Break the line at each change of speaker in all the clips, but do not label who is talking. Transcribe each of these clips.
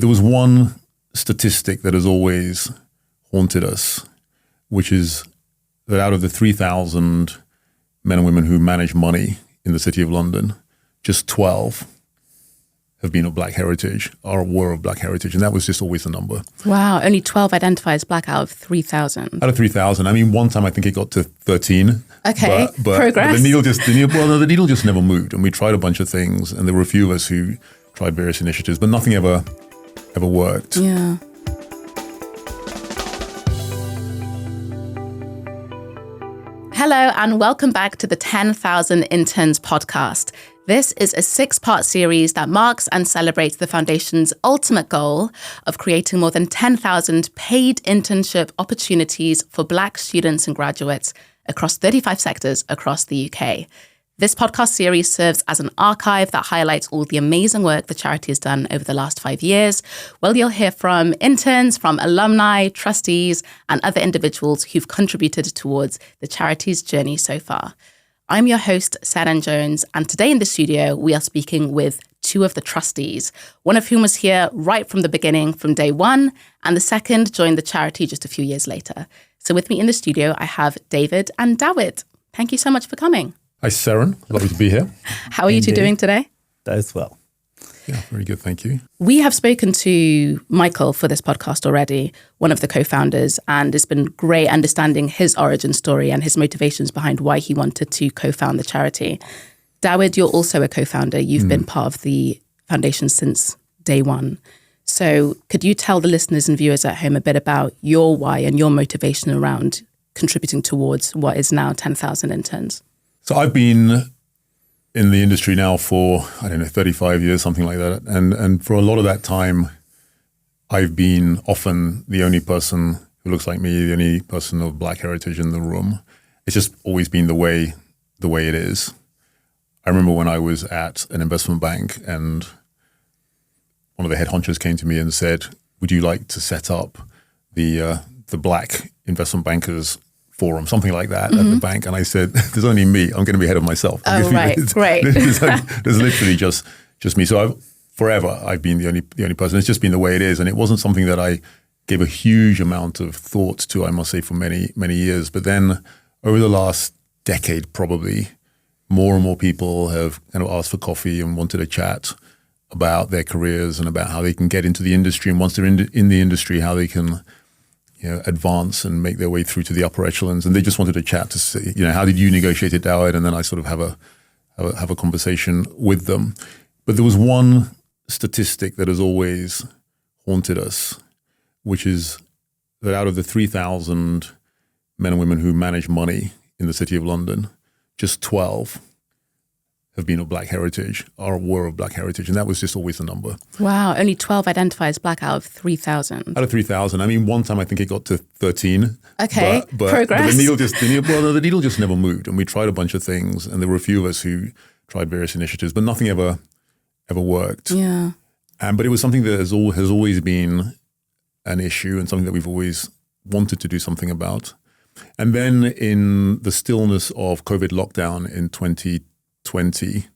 There was one statistic that has always haunted us, which is that out of the 3,000 men and women who manage money in the City of London, just 12 have been of Black heritage or were of Black heritage. And that was just always the number.
Wow, only 12 identify as Black out of 3,000.
Out of 3,000. I mean, one time I think it got to 13.
Okay, progress.
But the needle just never moved. And we tried a bunch of things, and there were a few of us who tried various initiatives, but nothing ever worked.
Yeah. Hello, and welcome back to the 10,000 Interns podcast. This is a 6-part series that marks and celebrates the Foundation's ultimate goal of creating more than 10,000 paid internship opportunities for Black students and graduates across 35 sectors across the UK. This podcast series serves as an archive that highlights all the amazing work the charity has done over the last 5 years. Well, you'll hear from interns, from alumni, trustees, and other individuals who've contributed towards the charity's journey so far. I'm your host, Seren Jones, and today in the studio, we are speaking with two of the trustees, one of whom was here right from the beginning, from day one, and the second joined the charity just a few years later. So with me in the studio, I have Dawid and Dawid. Thank you so much for coming.
Hi, Seren. Lovely to be here.
How are you two doing today?
As well.
Yeah, very good. Thank you.
We have spoken to Michael for this podcast already, one of the co-founders, and it's been great understanding his origin story and his motivations behind why he wanted to co-found the charity. Dawid, you're also a co-founder. You've been part of the foundation since day one. So could you tell the listeners and viewers at home a bit about your why and your motivation around contributing towards what is now 10,000 interns?
So I've been in the industry now for, 35 years, something like that. And for a lot of that time, I've been often the only person who looks like me, the only person of Black heritage in the room. It's just always been the way it is. I remember when I was at an investment bank and one of the head honchos came to me and said, would you like to set up the Black investment bankers forum, something like that at the bank? And I said, there's only me. I'm going to be ahead of myself.
Oh, right. Great.
There's literally just me. So I've been the only person. It's just been the way it is. And it wasn't something that I gave a huge amount of thought to, I must say, for many, many years. But then over the last decade, probably, more and more people have kind of asked for coffee and wanted to chat about their careers and about how they can get into the industry. And once they're in the industry, how they can advance and make their way through to the upper echelons. And they just wanted to chat to see, how did you negotiate it, Dawid? And then I sort of have a conversation with them. But there was one statistic that has always haunted us, which is that out of the 3,000 men and women who manage money in the City of London, just 12 have been of Black heritage or were of Black heritage. And that was just always the number.
Wow, only 12 identify as Black out of 3,000.
Out of 3,000. I mean, one time I think it got to 13.
Okay, progress.
But the needle just never moved. And we tried a bunch of things, and there were a few of us who tried various initiatives, but nothing ever worked.
Yeah.
But it was something that has always been an issue and something that we've always wanted to do something about. And then in the stillness of COVID lockdown in 2020,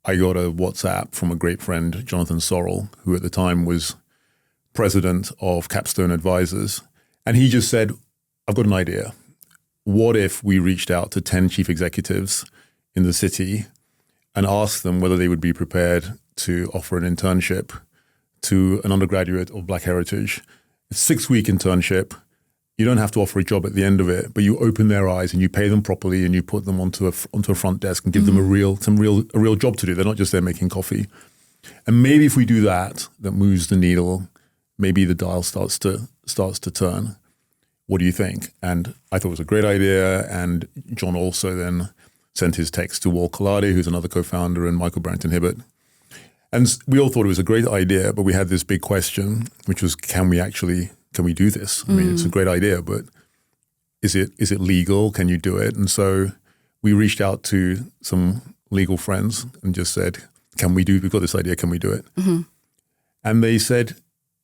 I got a WhatsApp from a great friend, Jonathan Sorrell, who at the time was president of Capstone Advisors. And he just said, I've got an idea. What if we reached out to 10 chief executives in the city and asked them whether they would be prepared to offer an internship to an undergraduate of Black heritage? It's a 6-week internship. You don't have to offer a job at the end of it, but you open their eyes and you pay them properly and you put them onto a front desk and give them a real job to do. They're not just there making coffee. And maybe if we do that moves the needle, maybe the dial starts to turn. What do you think? And I thought it was a great idea. And John also then sent his text to Wal Kalade, who's another co-founder, and Michael Branton-Hibbert. And we all thought it was a great idea, but we had this big question, which was, can we do this? I mean, it's a great idea, but is it legal? Can you do it? And so we reached out to some legal friends and just said, we've got this idea, can we do it? Mm-hmm. And they said,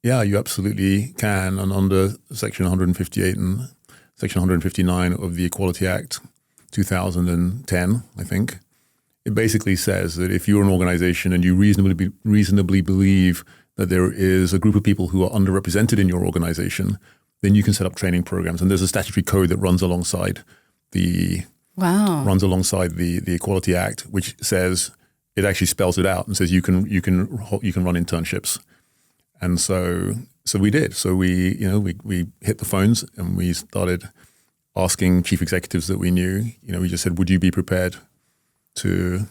yeah, you absolutely can. And under Section 158 and Section 159 of the Equality Act 2010, I think, it basically says that if you're an organization and you reasonably believe that there is a group of people who are underrepresented in your organization, then you can set up training programs. And there's a statutory code that runs alongside the Equality Act, which says, it actually spells it out and says you can run internships. And so we did. So we hit the phones and we started asking chief executives that we knew. We just said, would you be prepared to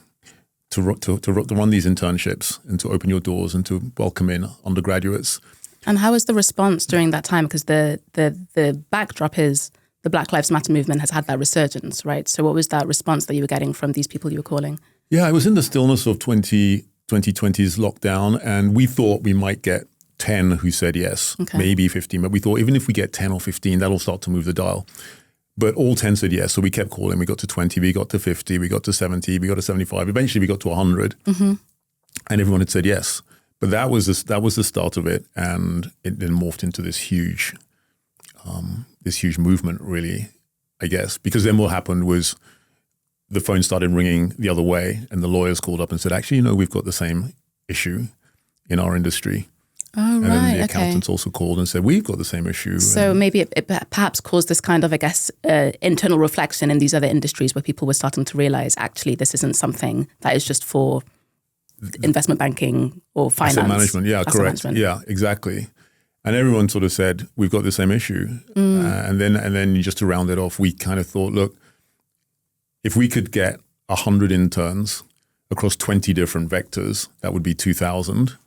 run these internships and to open your doors and to welcome in undergraduates?
And how was the response during that time? Because the backdrop is the Black Lives Matter movement has had that resurgence, right? So what was that response that you were getting from these people you were calling?
Yeah, it was in the stillness of 2020's lockdown, and we thought we might get 10 who said yes, maybe 15. But we thought even if we get 10 or 15, that'll start to move the dial. But all 10 said yes, so we kept calling. We got to 20, we got to 50, we got to 70, we got to 75. Eventually, we got to 100, and everyone had said yes. But that was the start of it, and it then morphed into this huge movement, really, I guess. Because then what happened was the phone started ringing the other way, and the lawyers called up and said, actually, we've got the same issue in our industry.
Oh,
and then the accountants also called and said, we've got the same issue.
So maybe it perhaps caused this kind of, I guess, internal reflection in these other industries where people were starting to realize, actually, this isn't something that is just for investment banking or finance.
Asset management, yeah, correct. Management. Yeah, exactly. And everyone sort of said, we've got the same issue. And then just to round it off, we kind of thought, look, if we could get 100 interns across 20 different vectors, that would be 2,000.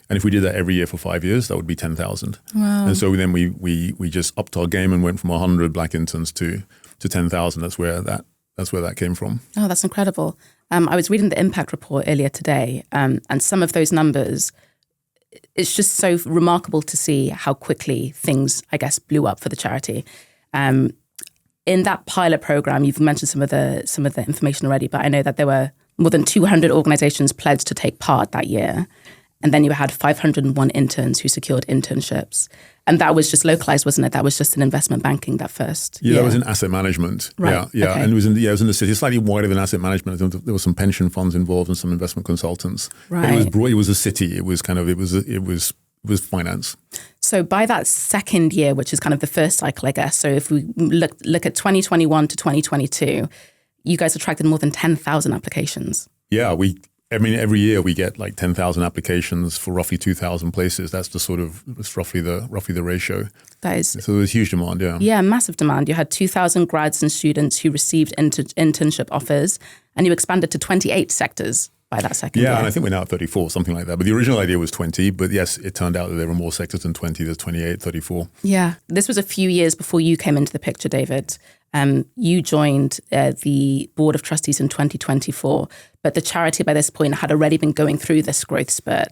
And if we did that every year for 5 years, that would be 10,000.
Wow.
And so then we just upped our game and went from 100 black interns to 10,000. That's where that came from.
Oh, that's incredible. I was reading the impact report earlier today, and some of those numbers, it's just so remarkable to see how quickly things, I guess, blew up for the charity. In that pilot program, you've mentioned some of the information already, but I know that there were more than 200 organizations pledged to take part that year. And then you had 501 interns who secured internships. And that was just localized, wasn't it? That was just in investment banking that first year.
That was in asset management.
Right.
Yeah.
Okay.
And it was in the city, slightly wider than asset management. There were some pension funds involved and some investment consultants.
Right.
But it was broad, it was a city. It was finance.
So by that second year, which is kind of the first cycle, I guess. So if we look at 2021 to 2022, you guys attracted more than 10,000 applications.
Yeah, every year we get like 10,000 applications for roughly 2,000 places. That's roughly the ratio.
That is.
So there's huge demand, yeah.
Yeah, massive demand. You had 2,000 grads and students who received internship offers, and you expanded to 28 sectors by that second year.
Yeah, and I think we're now at 34, something like that. But the original idea was 20, but yes, it turned out that there were more sectors than 20. There's 28, 34.
Yeah, this was a few years before you came into the picture, Dawid. You joined the board of trustees in 2024, but the charity by this point had already been going through this growth spurt.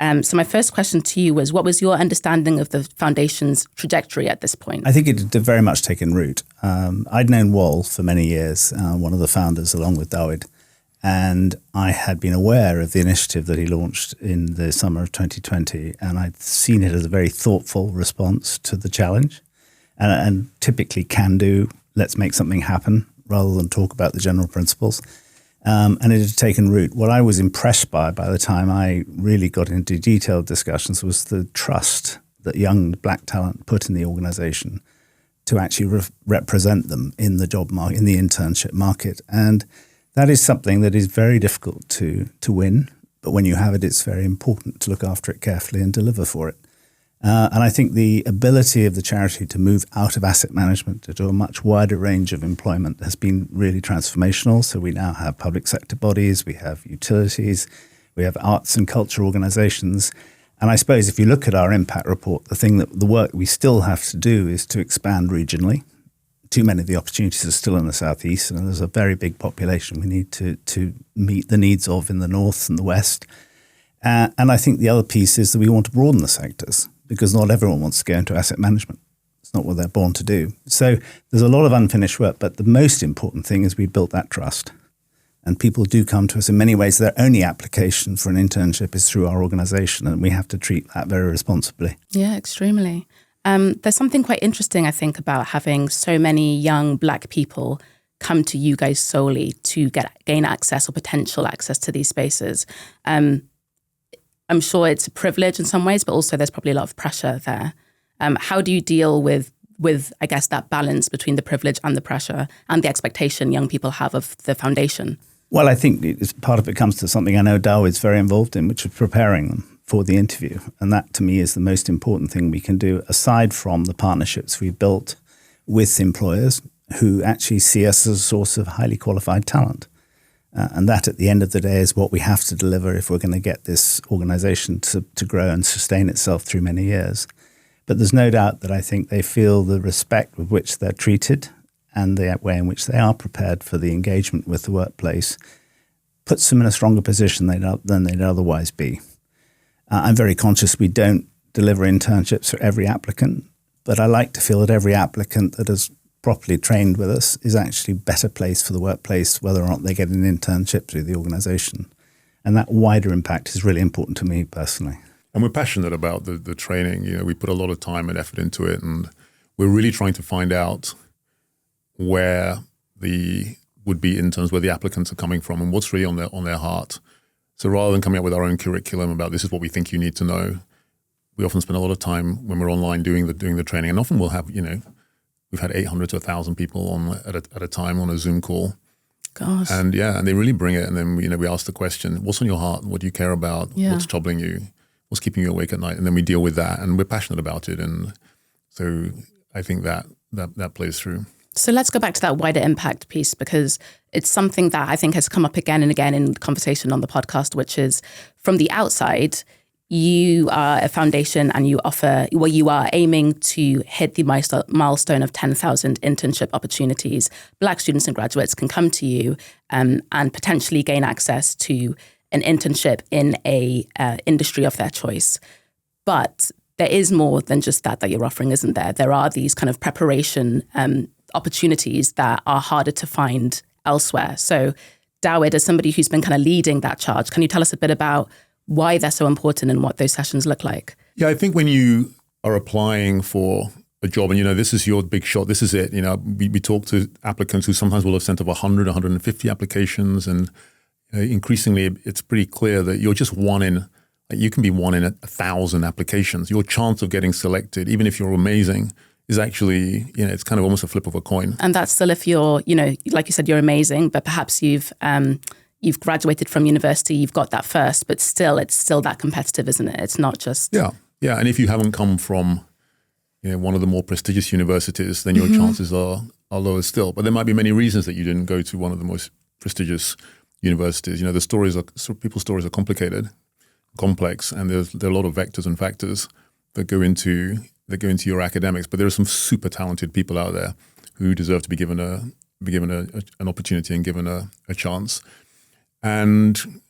So my first question to you was, what was your understanding of the foundation's trajectory at this point?
I think it had very much taken root. I'd known Wal for many years, one of the founders along with Dawid, and I had been aware of the initiative that he launched in the summer of 2020, and I'd seen it as a very thoughtful response to the challenge, and typically can do, let's make something happen, rather than talk about the general principles. And it had taken root. What I was impressed by the time I really got into detailed discussions was the trust that young black talent put in the organization to actually represent them in the job market, in the internship market. And that is something that is very difficult to win. But when you have it, it's very important to look after it carefully and deliver for it. And I think the ability of the charity to move out of asset management to a much wider range of employment has been really transformational. So we now have public sector bodies, we have utilities, we have arts and culture organizations. And I suppose if you look at our impact report, the work we still have to do is to expand regionally. Too many of the opportunities are still in the southeast, and there's a very big population we need to meet the needs of in the north and the west. And I think the other piece is that we want to broaden the sectors, because not everyone wants to go into asset management. It's not what they're born to do. So there's a lot of unfinished work, but the most important thing is we built that trust. And people do come to us in many ways. Their only application for an internship is through our organization, and we have to treat that very responsibly.
Yeah, extremely. There's something quite interesting, I think, about having so many young black people come to you guys solely to gain access or potential access to these spaces. I'm sure it's a privilege in some ways, but also there's probably a lot of pressure there. How do you deal with I guess, that balance between the privilege and the pressure and the expectation young people have of the foundation?
Well, I think part of it comes to something I know Dawid's very involved in, which is preparing them for the interview. And that, to me, is the most important thing we can do, aside from the partnerships we've built with employers who actually see us as a source of highly qualified talent. And that, at the end of the day, is what we have to deliver if we're going to get this organization to grow and sustain itself through many years. But there's no doubt that I think they feel the respect with which they're treated and the way in which they are prepared for the engagement with the workplace puts them in a stronger position than they'd otherwise be. I'm very conscious we don't deliver internships for every applicant, but I like to feel that every applicant that is properly trained with us is actually better placed for the workplace, whether or not they get an internship through the organization. And that wider impact is really important to me personally.
And we're passionate about the training. You know, we put a lot of time and effort into it, and we're really trying to find out where the would-be interns, where the applicants are coming from, and what's really on their heart. So rather than coming up with our own curriculum about this is what we think you need to know, we often spend a lot of time when we're online doing the training, and often we'll have, you know, we've had 800 to 1,000 people on at a time on a Zoom call.
Gosh.
And they really bring it, and then we ask the question, what's on your heart? What do you care about?
Yeah.
What's troubling you? What's keeping you awake at night? And then we deal with that, and we're passionate about it. And so I think that plays through.
So let's go back to that wider impact piece, because it's something that I think has come up again and again in conversation on the podcast, which is from the outside, you are a foundation and you are aiming to hit the milestone of 10,000 internship opportunities. Black students and graduates can come to you and potentially gain access to an internship in a industry of their choice. But there is more than just that you're offering, isn't there? There are these kind of preparation opportunities that are harder to find elsewhere. So Dawid, as somebody who's been kind of leading that charge, can you tell us a bit about why they're so important and what those sessions look like?
Yeah, I think when you are applying for a job and, you know, this is your big shot, this is it. You know, we talk to applicants who sometimes will have sent over 100, 150 applications, and increasingly it's pretty clear that you're just you can be one in 1,000 applications. Your chance of getting selected, even if you're amazing, is actually, you know, it's kind of almost a flip of a coin.
And that's still if you're, you know, like you said, you're amazing, but perhaps you've graduated from university, you've got that first, but still, it's still that competitive, isn't it? It's not just...
Yeah. And if you haven't come from, you know, one of the more prestigious universities, then your chances are lower still. But there might be many reasons that you didn't go to one of the most prestigious universities. You know, people's stories are complicated, complex, and there are a lot of vectors and factors that go into your academics. But there are some super talented people out there who deserve to be given an opportunity and given a chance. And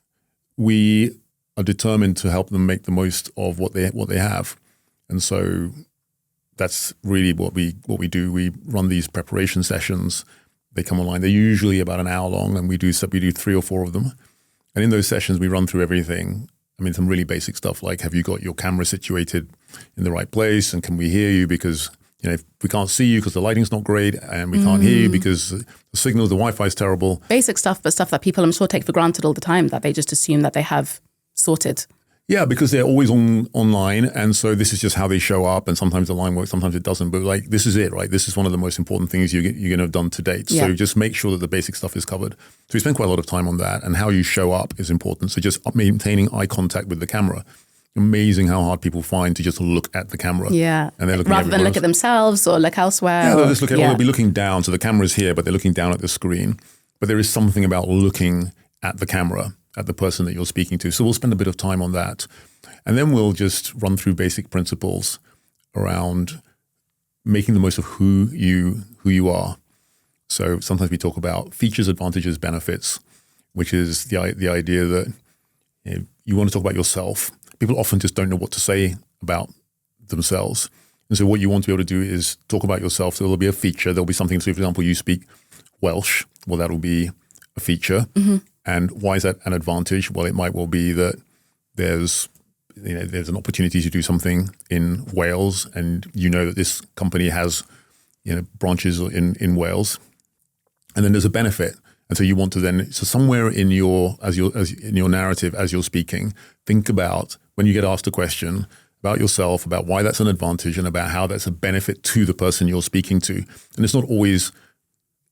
we are determined to help them make the most of what they have. And so that's really what we do. We run these preparation sessions. They come online. They're usually about an hour long, and we do 3 or 4 of them. And in those sessions, we run through everything. I mean, some really basic stuff like, have you got your camera situated in the right place? And can we hear you? Because, you know, if we can't see you because the lighting's not great, and we can't hear you because the signal, the Wi-Fi is terrible.
Basic stuff, but stuff that people, I'm sure, take for granted all the time, that they just assume that they have sorted.
Yeah, because they're always online, and so this is just how they show up, and sometimes the line works, sometimes it doesn't, but like, this is it, right? This is one of the most important things you're going to have done to date.
Yeah.
So just make sure that the basic stuff is covered. So we spend quite a lot of time on that, and how you show up is important. So just maintaining eye contact with the camera. Amazing how hard people find to just look at the camera.
Yeah,
and they're looking
rather than look at themselves or look elsewhere.
Yeah, they'll be looking down, so the camera's here, but they're looking down at the screen. But there is something about looking at the camera, at the person that you're speaking to. So we'll spend a bit of time on that. And then we'll just run through basic principles around making the most of who you are. So sometimes we talk about features, advantages, benefits, which is the idea that, you know, you want to talk about yourself. People often just don't know what to say about themselves. And so what you want to be able to do is talk about yourself. So there'll be a feature. There'll be something, so for example, you speak Welsh. Well, that'll be a feature. And why is that an advantage? Well, it might well be that there's an opportunity to do something in Wales, and you know that this company has, you know, branches in Wales. And then there's a benefit. And so you want to then, so somewhere in your narrative, as you're speaking, think about when you get asked a question about yourself, about why that's an advantage and about how that's a benefit to the person you're speaking to. And it's not always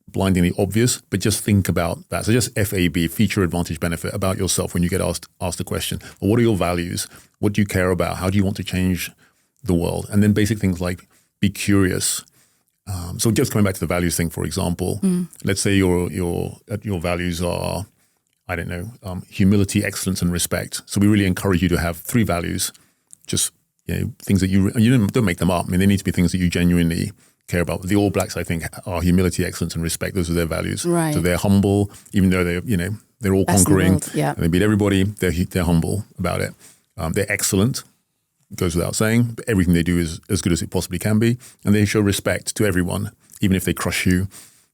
blindingly obvious, but just think about that. So just FAB, feature, advantage, benefit, about yourself when you get asked a question. Well, what are your values? What do you care about? How do you want to change the world? And then basic things like be curious. So just coming back to the values thing, for example, let's say your values are, I don't know, humility, excellence, and respect. So we really encourage you to have 3 values, just things that you don't make them up. I mean, they need to be things that you genuinely care about. The All Blacks, I think, are humility, excellence, and respect. Those are their values.
Right.
So they're humble, even though they're all
Best
conquering.
in the world, yeah.
And they beat everybody. They're humble about it. They're excellent. Goes without saying, but everything they do is as good as it possibly can be, and they show respect to everyone, even if they crush you,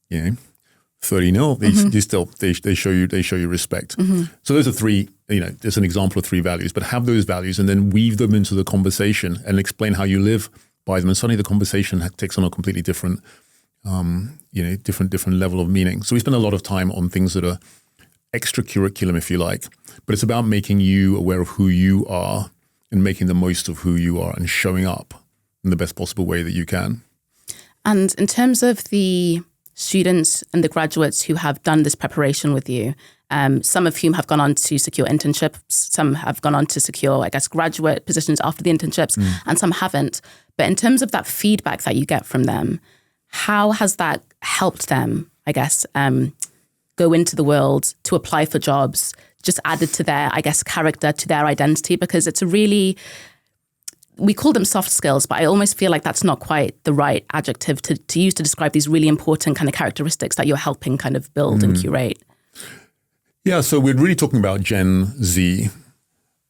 30-0. They show you respect. So those are 3. There's an example of 3 values, but have those values and then weave them into the conversation and explain how you live by them, and suddenly the conversation takes on a completely different, different level of meaning. So we spend a lot of time on things that are extra curriculum, if you like, but it's about making you aware of who you are and making the most of who you are and showing up in the best possible way that you can.
And in terms of the students and the graduates who have done this preparation with you, some of whom have gone on to secure internships, some have gone on to secure, I guess, graduate positions after the internships, and some haven't. But in terms of that feedback that you get from them, how has that helped them, I guess, go into the world, to apply for jobs, just added to their, I guess, character, to their identity? Because it's we call them soft skills, but I almost feel like that's not quite the right adjective to use to describe these really important kind of characteristics that you're helping kind of build and curate.
Yeah, so we're really talking about Gen Z,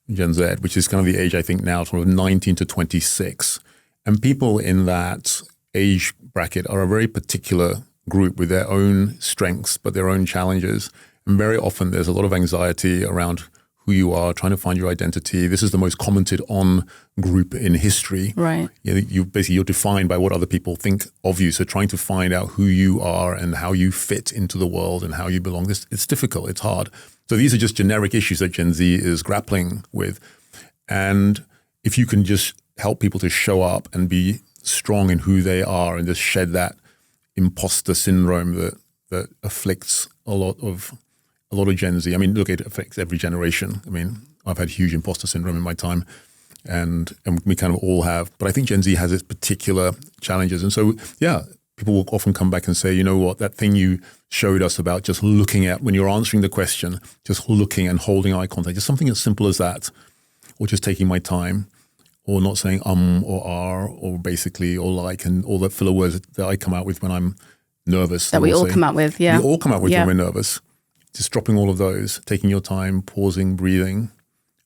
which is kind of the age, I think, now sort of 19 to 26. And people in that age bracket are a very particular group with their own strengths, but their own challenges. And very often there's a lot of anxiety around who you are, trying to find your identity. This is the most commented on group in history.
Right.
You're defined by what other people think of you. So trying to find out who you are and how you fit into the world and how you belong, it's difficult, it's hard. So these are just generic issues that Gen Z is grappling with. And if you can just help people to show up and be strong in who they are and just shed that imposter syndrome that afflicts a lot of Gen Z. I mean, look, it affects every generation. I mean, I've had huge imposter syndrome in my time, and we kind of all have. But I think Gen Z has its particular challenges. And so, yeah, people will often come back and say, you know what, that thing you showed us about just looking at, when you're answering the question, just looking and holding eye contact, just something as simple as that, or just taking my time, or not saying or are, or basically, or like, and all the filler words that I come out with when I'm nervous.
That we all come out with, yeah.
We all come out with when we're nervous. Just dropping all of those, taking your time, pausing, breathing,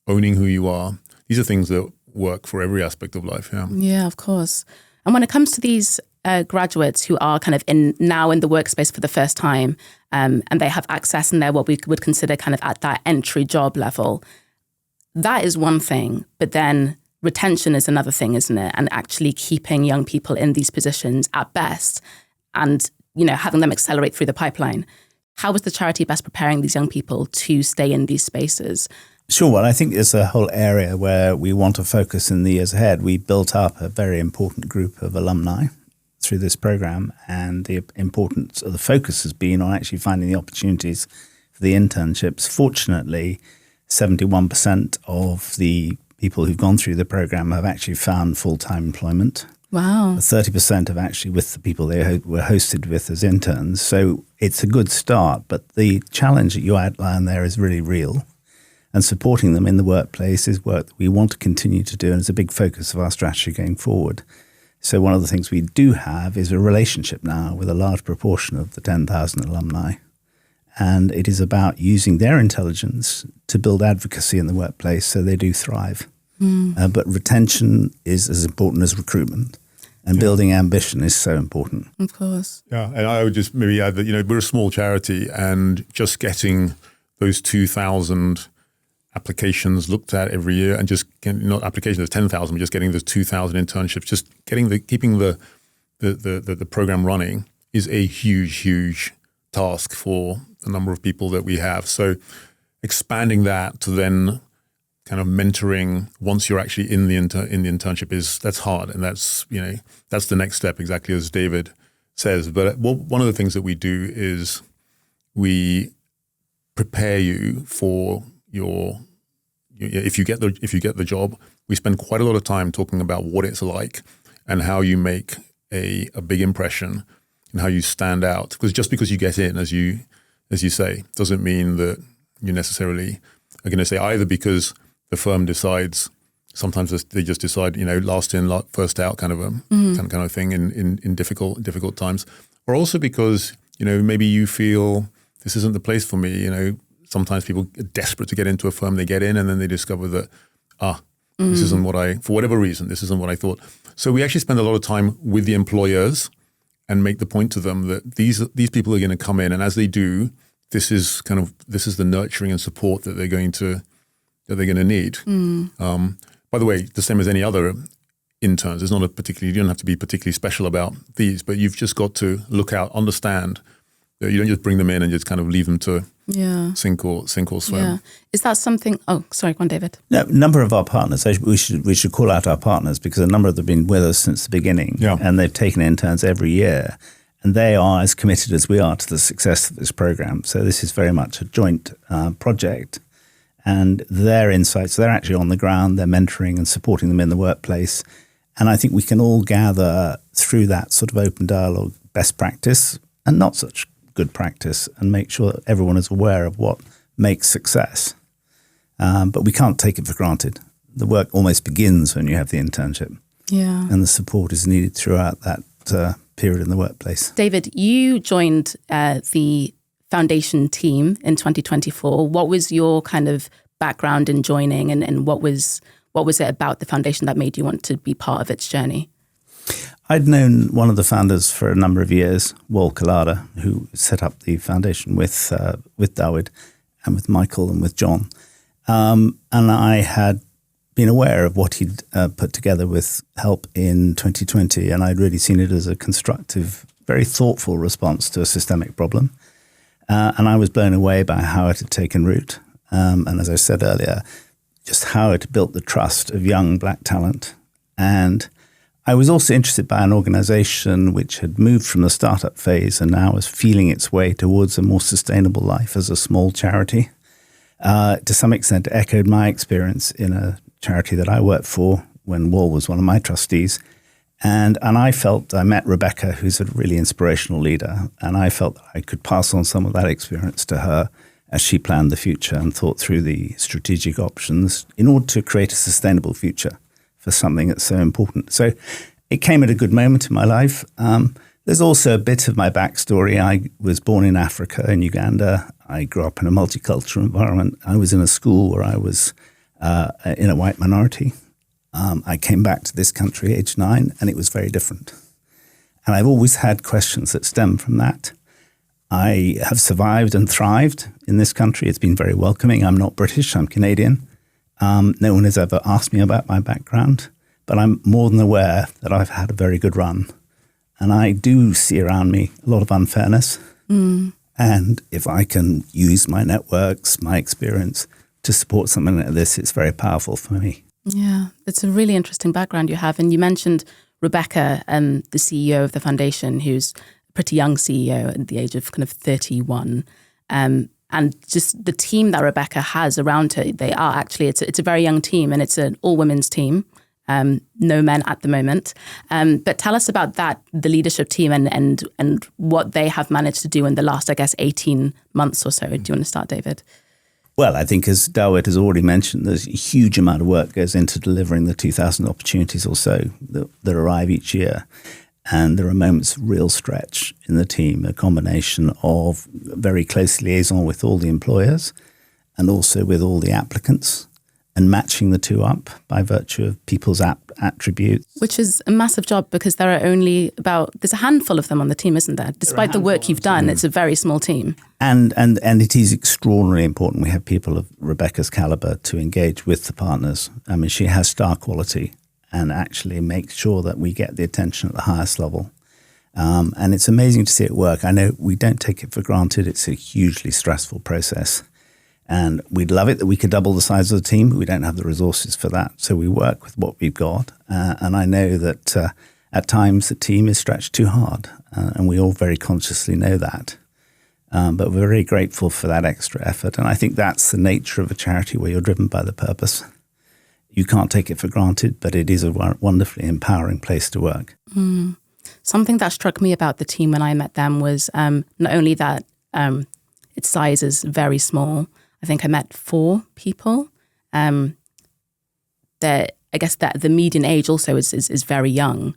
owning who you are. These are things that work for every aspect of life, yeah.
Yeah, of course. And when it comes to these graduates who are kind of now in the workspace for the first time, and they have access and they're what we would consider kind of at that entry job level, that is one thing. But then retention is another thing, isn't it? And actually keeping young people in these positions at best and, having them accelerate through the pipeline. How is the charity best preparing these young people to stay in these spaces?
Sure. Well, I think it's a whole area where we want to focus in the years ahead. We built up a very important group of alumni through this program, and the importance of the focus has been on actually finding the opportunities for the internships. Fortunately, 71% of the people who've gone through the program have actually found full-time employment.
Wow.
30% have actually with the people they were hosted with as interns. So it's a good start, but the challenge that you outline there is really real. And supporting them in the workplace is work that we want to continue to do, and it's a big focus of our strategy going forward. So one of the things we do have is a relationship now with a large proportion of the 10,000 alumni. And it is about using their intelligence to build advocacy in the workplace so they do thrive. But retention is as important as recruitment, and building ambition is so important.
Of course.
Yeah, and I would just maybe add that, we're a small charity, and just getting those 2,000 applications looked at every year, and just not applications of 10,000, but just getting those 2,000 internships, just keeping the program running is a huge task for the number of people that we have. So expanding that to then kind of mentoring once you're actually in the internship that's hard, and that's the next step, exactly as David says. But one of the things that we do is we prepare you for if you get the job. We spend quite a lot of time talking about what it's like and how you make a big impression and how you stand out. Because just because you get in, as you say, doesn't mean that you necessarily are going to say, either because the firm decides, sometimes they just decide, last in, first out kind of a kind of thing in difficult times, or also because maybe you feel this isn't the place for me. Sometimes people are desperate to get into a firm, they get in, and then they discover that this isn't for whatever reason, this isn't what I thought. So we actually spend a lot of time with the employers and make the point to them that these people are going to come in, and as they do, this is the nurturing and support that they're going to need. By the way, the same as any other interns. It's not you don't have to be particularly special about these, but you've just got to look out, understand that you don't just bring them in and just kind of leave them to sink or swim.
Yeah. Is that something? Oh, sorry, go on, David.
No, a number of our partners. We should call out our partners, because a number of them have been with us since the beginning, and they've taken interns every year, and they are as committed as we are to the success of this program. So this is very much a joint project. And their insights, they're actually on the ground, they're mentoring and supporting them in the workplace. And I think we can all gather through that sort of open dialogue best practice and not such good practice, and make sure that everyone is aware of what makes success. But we can't take it for granted. The work almost begins when you have the internship.
Yeah.
And the support is needed throughout that period in the workplace.
David, you joined the foundation team in 2024. What was your kind of background in joining, and what was it about the foundation that made you want to be part of its journey?
I'd known one of the founders for a number of years, Wal Kalada, who set up the foundation with Dawid and with Michael and with John. And I had been aware of what he'd put together with help in 2020, and I'd really seen it as a constructive, very thoughtful response to a systemic problem. And I was blown away by how it had taken root. And as I said earlier, just how it built the trust of young black talent. And I was also interested by an organization which had moved from the startup phase and now was feeling its way towards a more sustainable life as a small charity. To some extent, echoed my experience in a charity that I worked for when Wal was one of my trustees. And I felt, I met Rebecca, who's a really inspirational leader, and I felt that I could pass on some of that experience to her as she planned the future and thought through the strategic options in order to create a sustainable future for something that's so important. So it came at a good moment in my life. There's also a bit of my backstory. I was born in Africa, in Uganda. I grew up in a multicultural environment. I was in a school where I was in a white minority. I came back to this country age 9, and it was very different. And I've always had questions that stem from that. I have survived and thrived in this country. It's been very welcoming. I'm not British, I'm Canadian. No one has ever asked me about my background, but I'm more than aware that I've had a very good run. And I do see around me a lot of unfairness. And if I can use my networks, my experience to support something like this, it's very powerful for me.
Yeah, it's a really interesting background you have. And you mentioned Rebecca, the CEO of the foundation, who's a pretty young CEO at the age of kind of 31. And just the team that Rebecca has around her, it's a very young team, and it's an all-women's team. No men at the moment. But tell us about that, the leadership team and what they have managed to do in the last, I guess, 18 months or so. Do you want to start, David?
Well, I think as Dawid has already mentioned, there's a huge amount of work goes into delivering the 2,000 opportunities or so that arrive each year. And there are moments of real stretch in the team, a combination of very close liaison with all the employers and also with all the applicants, and matching the two up by virtue of people's attributes.
Which is a massive job, because there are only there's a handful of them on the team, isn't there? Despite the work you've done, it's a very small team.
And it is extraordinarily important we have people of Rebecca's caliber to engage with the partners. I mean, she has star quality and actually makes sure that we get the attention at the highest level. And it's amazing to see it work. I know we don't take it for granted. It's a hugely stressful process. And we'd love it that we could double the size of the team, but we don't have the resources for that. So we work with what we've got. And I know that at times the team is stretched too hard. And we all very consciously know that. But we're very grateful for that extra effort. And I think that's the nature of a charity where you're driven by the purpose. You can't take it for granted, but it is a wonderfully empowering place to work.
Mm. Something that struck me about the team when I met them was not only that its size is very small. I think I met 4 people. I guess that the median age also is very young.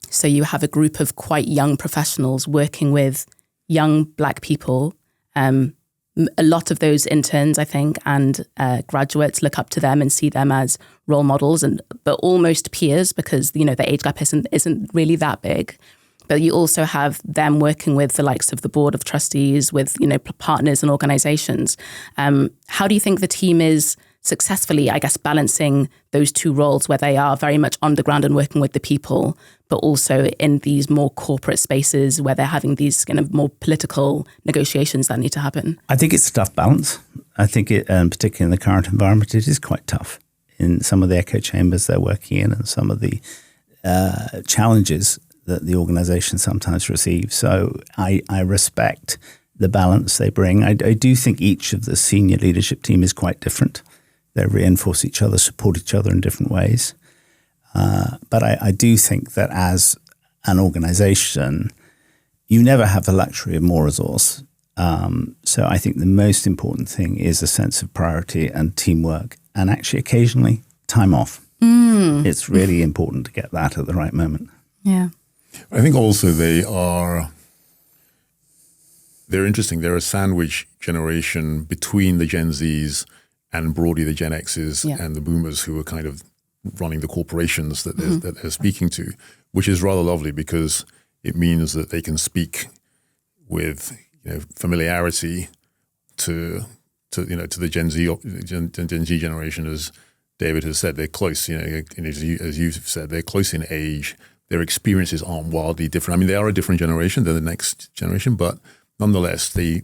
So you have a group of quite young professionals working with young Black people. A lot of those interns, I think, and graduates look up to them and see them as role models, but almost peers, because the age gap isn't really that big. But you also have them working with the likes of the board of trustees, with partners and organizations. How do you think the team is successfully, I guess, balancing those two roles, where they are very much on the ground and working with the people, but also in these more corporate spaces where they're having these kind of more political negotiations that need to happen?
I think it's a tough balance. I think it, particularly in the current environment, it is quite tough in some of the echo chambers they're working in and some of the challenges that the organisation sometimes receives. So I respect the balance they bring. I do think each of the senior leadership team is quite different. They reinforce each other, support each other in different ways. But I do think that as an organisation, you never have the luxury of more resource. So I think the most important thing is a sense of priority and teamwork, and actually occasionally time off. It's really important to get that at the right moment.
Yeah.
I think also they're interesting. They're a sandwich generation between the Gen Zs and broadly the Gen Xs and the boomers, who are kind of running the corporations that they're speaking to, which is rather lovely because it means that they can speak with familiarity to the Gen Z generation. As David has said, they're close. As you've said, they're close in age. Their experiences aren't wildly different. I mean, they are a different generation than the next generation, but nonetheless, they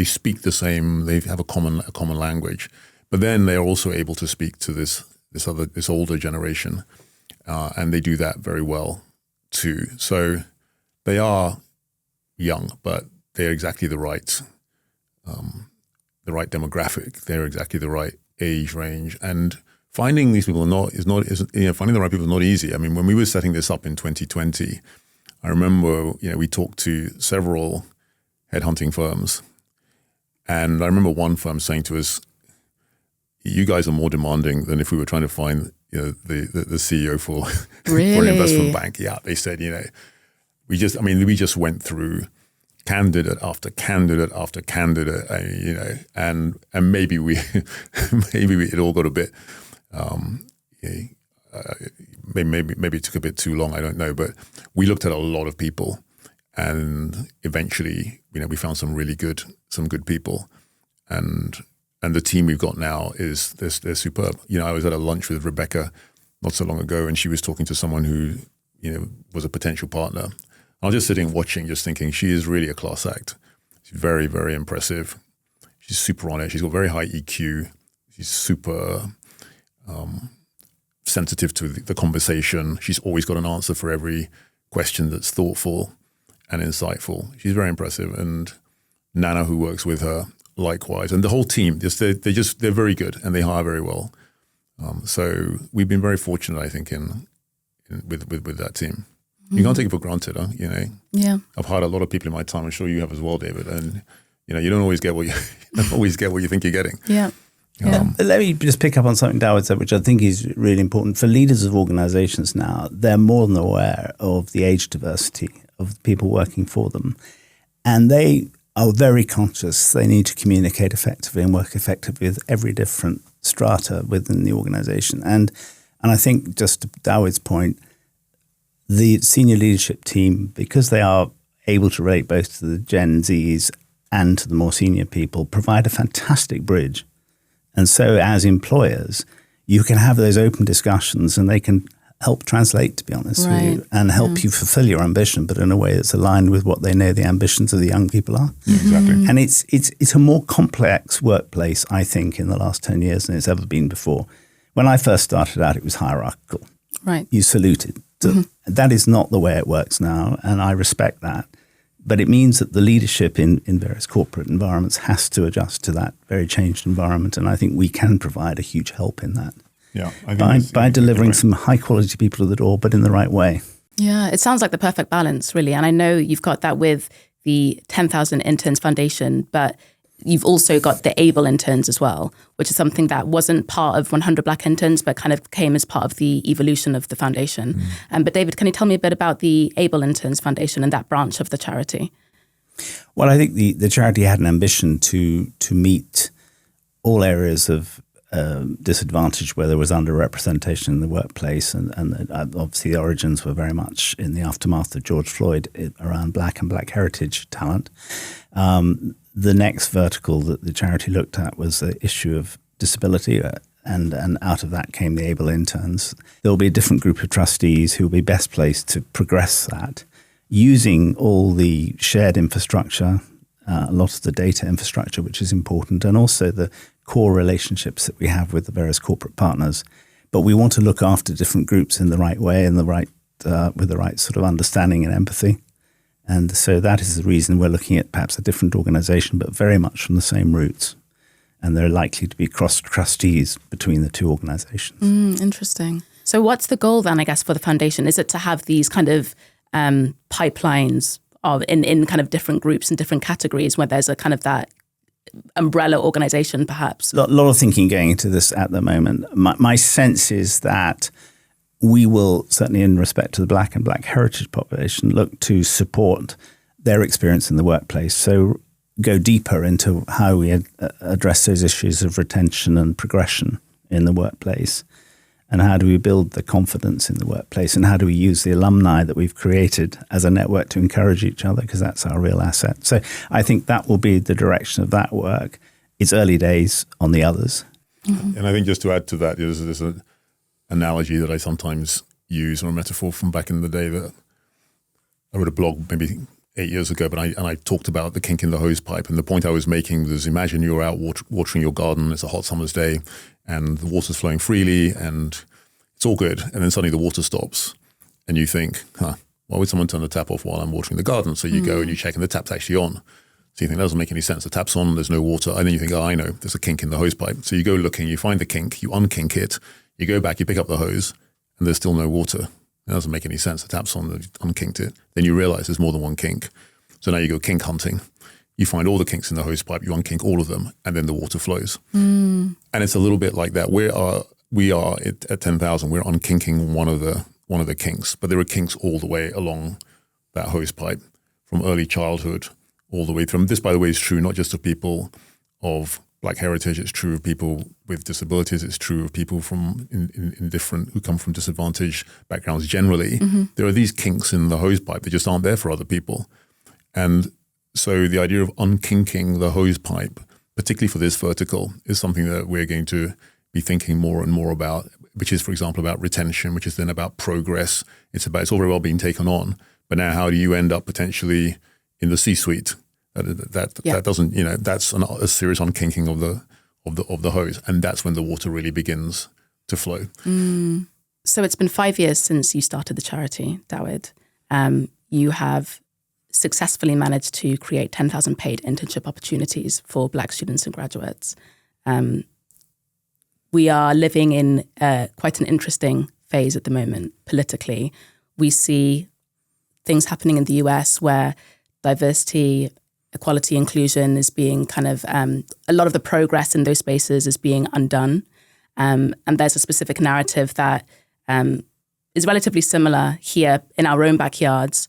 speak the same. They have a common language. But then they are also able to speak to this older generation, and they do that very well too. So they are young, but they're exactly the right demographic. They're exactly the right age range, and finding these people finding the right people is not easy. I mean, when we were setting this up in 2020, I remember we talked to several headhunting firms, and I remember one firm saying to us, "You guys are more demanding than if we were trying to find the CEO for an investment bank." Yeah, they said, we just went through candidate after candidate after candidate, and maybe it all got a bit. Maybe it took a bit too long. I don't know, but we looked at a lot of people, and eventually, we found some good people, and the team we've got now they're superb. I was at a lunch with Rebecca not so long ago, and she was talking to someone who was a potential partner. I was just sitting watching, just thinking, she is really a class act. She's very, very impressive. She's super on it. She's got very high EQ. She's super sensitive to the conversation. She's always got an answer for every question that's thoughtful and insightful. She's very impressive. And Nana, who works with her, likewise. And the whole team, they're very good, and they hire very well. So we've been very fortunate, I think, with that team. You can't take it for granted, huh?
Yeah.
I've hired a lot of people in my time. I'm sure you have as well, David. And you don't always get what you think you're getting.
Yeah.
Let me just pick up on something Dawid said, which I think is really important. For leaders of organizations now, they're more than aware of the age diversity of the people working for them. And they are very conscious they need to communicate effectively and work effectively with every different strata within the organization. And I think, just to Dawid's point, the senior leadership team, because they are able to relate both to the Gen Zs and to the more senior people, provide a fantastic bridge. And so as employers, you can have those open discussions, and they can help translate, to be honest with
Right.
you, and help you fulfill your ambition, but in a way that's aligned with what they know the ambitions of the young people are.
Exactly.
And it's a more complex workplace, I think, in the last 10 years than it's ever been before. When I first started out, it was hierarchical.
Right.
You saluted. So that is not the way it works now, and I respect that. But it means that the leadership in various corporate environments has to adjust to that very changed environment, and I think we can provide a huge help in that.
Yeah, I think
By delivering some high quality people to the door, but in the right way.
Yeah, it sounds like the perfect balance, really. And I know you've got that with the 10,000 Interns Foundation, but you've also got the Able Interns as well, which is something that wasn't part of 100 Black Interns, but kind of came as part of the evolution of the foundation. But David, can you tell me a bit about the Able Interns Foundation and that branch of the charity?
Well, I think the charity had an ambition to meet all areas of disadvantage where there was underrepresentation in the workplace, and obviously the origins were very much in the aftermath of George Floyd around Black and Black heritage talent. The next vertical that the charity looked at was the issue of disability, and out of that came the Able Interns. There will be a different group of trustees who will be best placed to progress that, using all the shared infrastructure, a lot of the data infrastructure, which is important, and also the core relationships that we have with the various corporate partners. But we want to look after different groups in the right way and with the right sort of understanding and empathy. And so that is the reason we're looking at perhaps a different organization, but very much from the same roots. And there are likely to be cross-trustees between the two organizations.
Interesting. So what's the goal then, I guess, for the foundation? Is it to have these kind of pipelines of in kind of different groups and different categories where there's a kind of that umbrella organization, perhaps?
A lot of thinking going into this at the moment. My sense is that we will, certainly in respect to the Black and Black heritage population, look to support their experience in the workplace. So go deeper into how we address those issues of retention and progression in the workplace. And how do we build the confidence in the workplace? And how do we use the alumni that we've created as a network to encourage each other? Because that's our real asset. So I think that will be the direction of that work. It's early days on the others.
And I think just to add to that, there's an analogy that I sometimes use, or a metaphor from back in the day, that I wrote a blog maybe 8 years ago, but I talked about the kink in the hosepipe. And the point I was making was, imagine you're out watering your garden. It's a hot summer's day, and the water's flowing freely, and it's all good. And then suddenly the water stops, and you think, why would someone turn the tap off while I'm watering the garden? So you go and you check, and the tap's actually on. So you think, that doesn't make any sense. The tap's on, there's no water. And then you think, I know, there's a kink in the hosepipe. So you go looking, you find the kink, you unkink it, you go back, you pick up the hose, and there's still no water. It doesn't make any sense. The tap's on, they've unkinked it. Then you realize there's more than one kink. So now you go kink hunting. You find all the kinks in the hosepipe, you unkink all of them, and then the water flows. And it's a little bit like that. We are at 10,000. We're unkinking one of the kinks, but there are kinks all the way along that hosepipe, from early childhood all the way through. This, by the way, is true not just of people of Black heritage. It's true of people with disabilities. It's true of people from in different who come from disadvantaged backgrounds. Generally, there are these kinks in the hosepipe that just aren't there for other people, and so the idea of unkinking the hosepipe, particularly for this vertical, is something that we're going to be thinking more and more about, which is, for example, about retention, which is then about progress. It's all very well being taken on, but now how do you end up potentially in the C-suite? That doesn't, that's a serious unkinking of the hose, and that's when the water really begins to flow.
So it's been 5 years since you started the charity, Dawid. You have successfully managed to create 10,000 paid internship opportunities for Black students and graduates. We are living in quite an interesting phase at the moment politically. We see things happening in the US where diversity, equality, inclusion is being kind of, a lot of the progress in those spaces is being undone. And there's a specific narrative that is relatively similar here in our own backyards,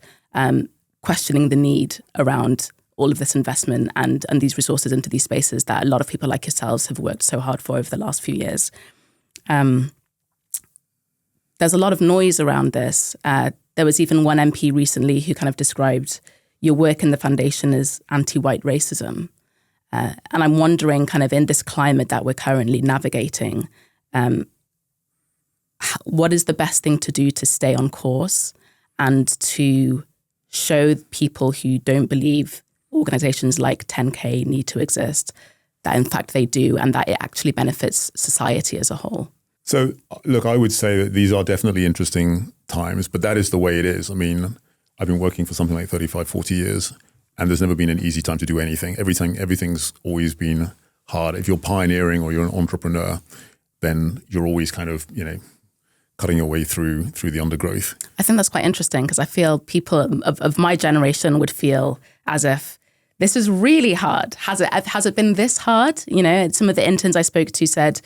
questioning the need around all of this investment and these resources into these spaces that a lot of people like yourselves have worked so hard for over the last few years. There's a lot of noise around this. There was even one MP recently who kind of described your work in the foundation as anti-white racism. And I'm wondering, kind of in this climate that we're currently navigating, what is the best thing to do to stay on course and to show people who don't believe organizations like 10K need to exist that in fact they do, and that it actually benefits society as a whole?
So look, I would say that these are definitely interesting times, but that is the way it is. I mean, I've been working for something like 35, 40 years, and there's never been an easy time to do anything. Everything's always been hard. If you're pioneering or you're an entrepreneur, then you're always kind of, cutting your way through the undergrowth.
I think that's quite interesting, because I feel people of my generation would feel as if this is really hard. Has it been this hard? Some of the interns I spoke to said,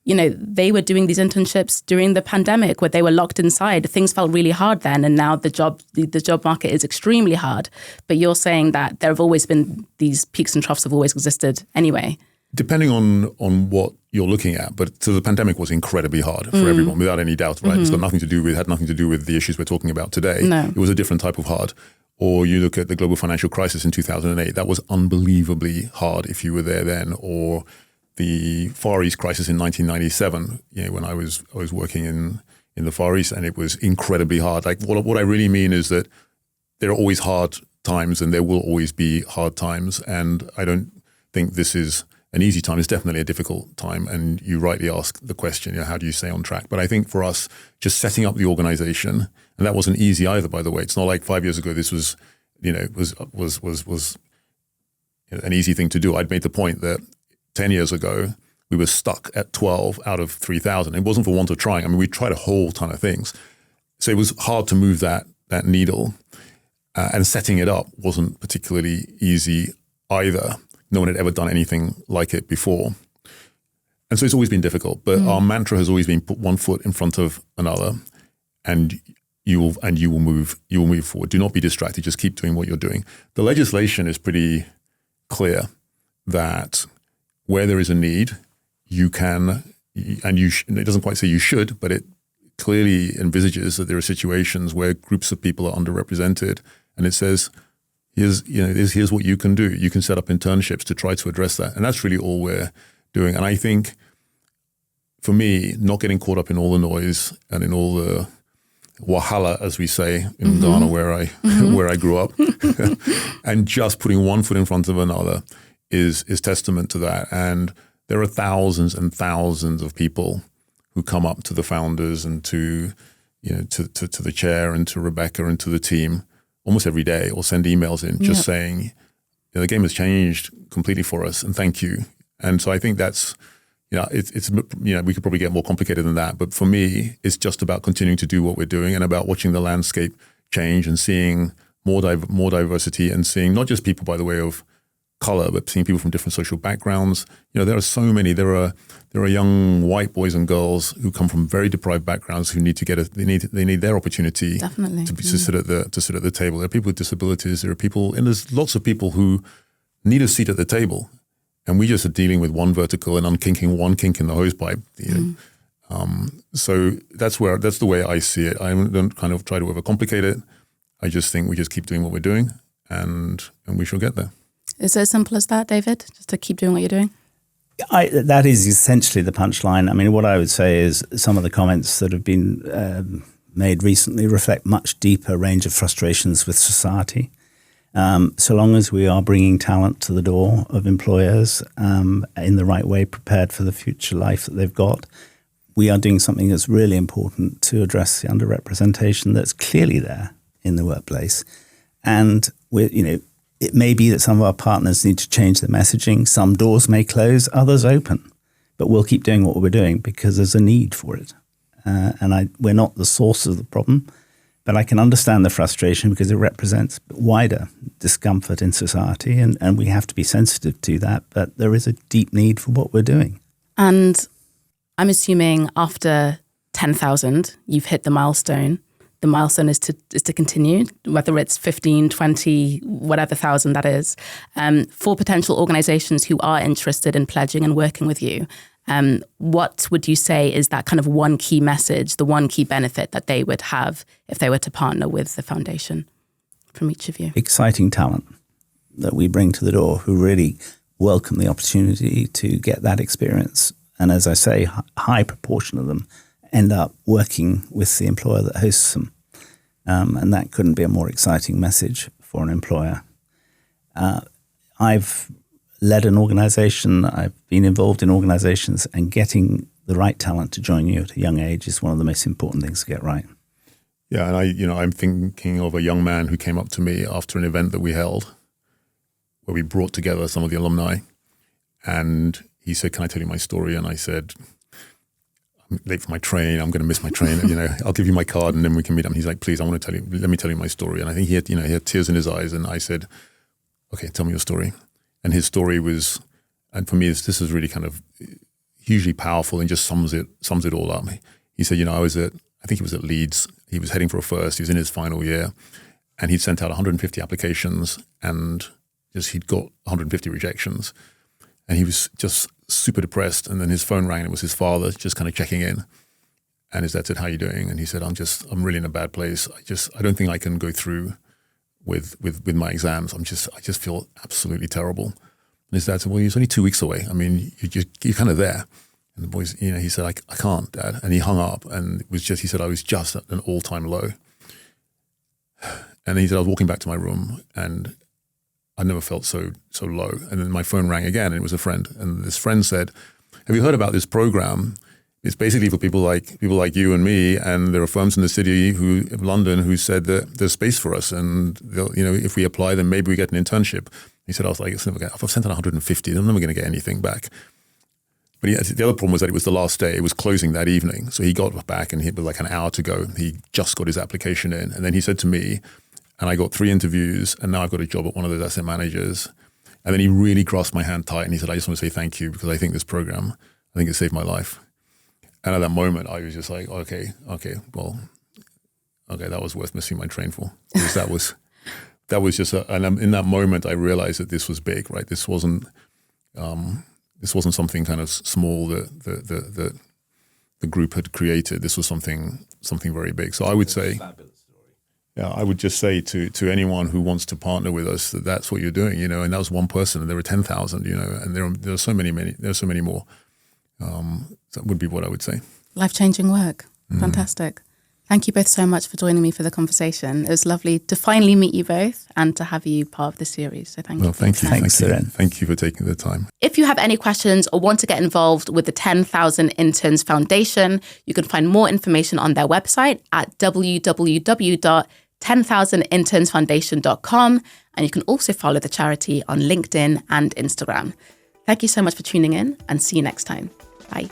they were doing these internships during the pandemic where they were locked inside. Things felt really hard then, and now the job market is extremely hard. But you're saying that there have always been these peaks and troughs have always existed anyway.
Depending on what you're looking at, but so the pandemic was incredibly hard for everyone, without any doubt, right? It's got nothing to do with the issues we're talking about today.
No.
It was a different type of hard. Or you look at the global financial crisis in 2008, that was unbelievably hard if you were there then. Or the Far East crisis in 1997, when I was working in the Far East, and it was incredibly hard. Like what I really mean is that there are always hard times, and there will always be hard times. And I don't think this is an easy time. It's definitely a difficult time. And you rightly ask the question, how do you stay on track? But I think for us, just setting up the organization, and that wasn't easy either, by the way. It's not like 5 years ago, this was, was an easy thing to do. I'd made the point that 10 years ago, we were stuck at 12 out of 3,000. It wasn't for want of trying. I mean, we tried a whole ton of things. So it was hard to move that needle. And setting it up wasn't particularly easy either. No one had ever done anything like it before. And so it's always been difficult. But our mantra has always been put one foot in front of another, and you will move forward. Do not be distracted. Just keep doing what you're doing. The legislation is pretty clear that where there is a need, you can, and it doesn't quite say you should, but it clearly envisages that there are situations where groups of people are underrepresented, and it says, here's what you can do. You can set up internships to try to address that. And that's really all we're doing. And I think for me, not getting caught up in all the noise and in all the wahala, as we say in Ghana, where I grew up, and just putting one foot in front of another is testament to that. And there are thousands and thousands of people who come up to the founders and to the chair and to Rebecca and to the team almost every day, or send emails in just saying, the game has changed completely for us, and thank you. And so I think that's, it's we could probably get more complicated than that. But for me, it's just about continuing to do what we're doing, and about watching the landscape change and seeing more diversity, and seeing not just people by the way of color, but seeing people from different social backgrounds. There are so many. There are young white boys and girls who come from very deprived backgrounds who need to they need their opportunity to sit at the table. There are people with disabilities. There are people, and there's lots of people who need a seat at the table, and we just are dealing with one vertical and unkinking one kink in the hosepipe. So that's the way I see it. I don't kind of try to overcomplicate it. I just think we just keep doing what we're doing, and we shall get there.
Is it as simple as that, David? Just to keep doing what you're doing?
That is essentially the punchline. I mean, what I would say is some of the comments that have been made recently reflect much deeper range of frustrations with society. So long as we are bringing talent to the door of employers in the right way, prepared for the future life that they've got, we are doing something that's really important to address the underrepresentation that's clearly there in the workplace. And it may be that some of our partners need to change their messaging. Some doors may close, others open. But we'll keep doing what we're doing because there's a need for it. We're not the source of the problem, but I can understand the frustration because it represents wider discomfort in society, and we have to be sensitive to that. But there is a deep need for what we're doing.
And I'm assuming after 10,000, you've hit the milestone. The milestone is to continue, whether it's 15, 20, whatever thousand that is, for potential organizations who are interested in pledging and working with you. What would you say is that kind of one key message, the one key benefit that they would have if they were to partner with the foundation from each of you?
Exciting talent that we bring to the door who really welcome the opportunity to get that experience. And as I say, high proportion of them end up working with the employer that hosts them. And that couldn't be a more exciting message for an employer. I've led an organization, I've been involved in organizations, and getting the right talent to join you at a young age is one of the most important things to get right.
Yeah, and I'm thinking of a young man who came up to me after an event that we held where we brought together some of the alumni, and he said, "Can I tell you my story?" And I said, "I'm late for my train. I'm going to miss my train. I'll give you my card and then we can meet up." And he's like, "Please, I want to tell you. Let me tell you my story." And I think he had tears in his eyes. And I said, "Okay, tell me your story." And his story was, and for me, this is really kind of hugely powerful and just sums it all up. He said, I think he was at Leeds. He was heading for a first. He was in his final year, and he'd sent out 150 applications, and he'd got 150 rejections. And he was just super depressed. And then his phone rang, and it was his father just kind of checking in. And his dad said, "How are you doing?" And he said, I'm really in a bad place. I don't think I can go through with my exams. I just feel absolutely terrible. And his dad said, "Well, it's only 2 weeks away. I mean, you're kind of there." And the boys, he said, I can't, Dad. And he hung up, and it was he said, I was just at an all-time low. And he said, I was walking back to my room, and I never felt so low. And then my phone rang again, and it was a friend. And this friend said, "Have you heard about this program? It's basically for people like you and me, and there are firms in the city of London who said that there's space for us, and if we apply, then maybe we get an internship." He said, "I was like, I've sent out 150, I'm never going to get anything back." But the other problem was that it was the last day. It was closing that evening. So he got back, and he had like an hour to go. He just got his application in. And then he said to me, and I got 3 interviews, and now I've got a job at one of those asset managers. And then he really grasped my hand tight, and he said, "I just want to say thank you, because I think this program, I think it saved my life." And at that moment, I was just like, okay, that was worth missing my train for. Because that was just, and in that moment, I realized that this was big, right? This wasn't something kind of small that the group had created. This was something very big. So I would say, I would just say to anyone who wants to partner with us that that's what you're doing, and that was one person, and there were 10,000, and there are so many more. That would be what I would say.
Life-changing work. Fantastic. Thank you both so much for joining me for the conversation. It was lovely to finally meet you both and to have you part of the series. So thank you.
Thank you.
Thanks, Seren.
Thank you for taking the time.
If you have any questions or want to get involved with the 10,000 Interns Foundation, you can find more information on their website at www.10,000internsfoundation.com. And you can also follow the charity on LinkedIn and Instagram. Thank you so much for tuning in, and see you next time. Bye.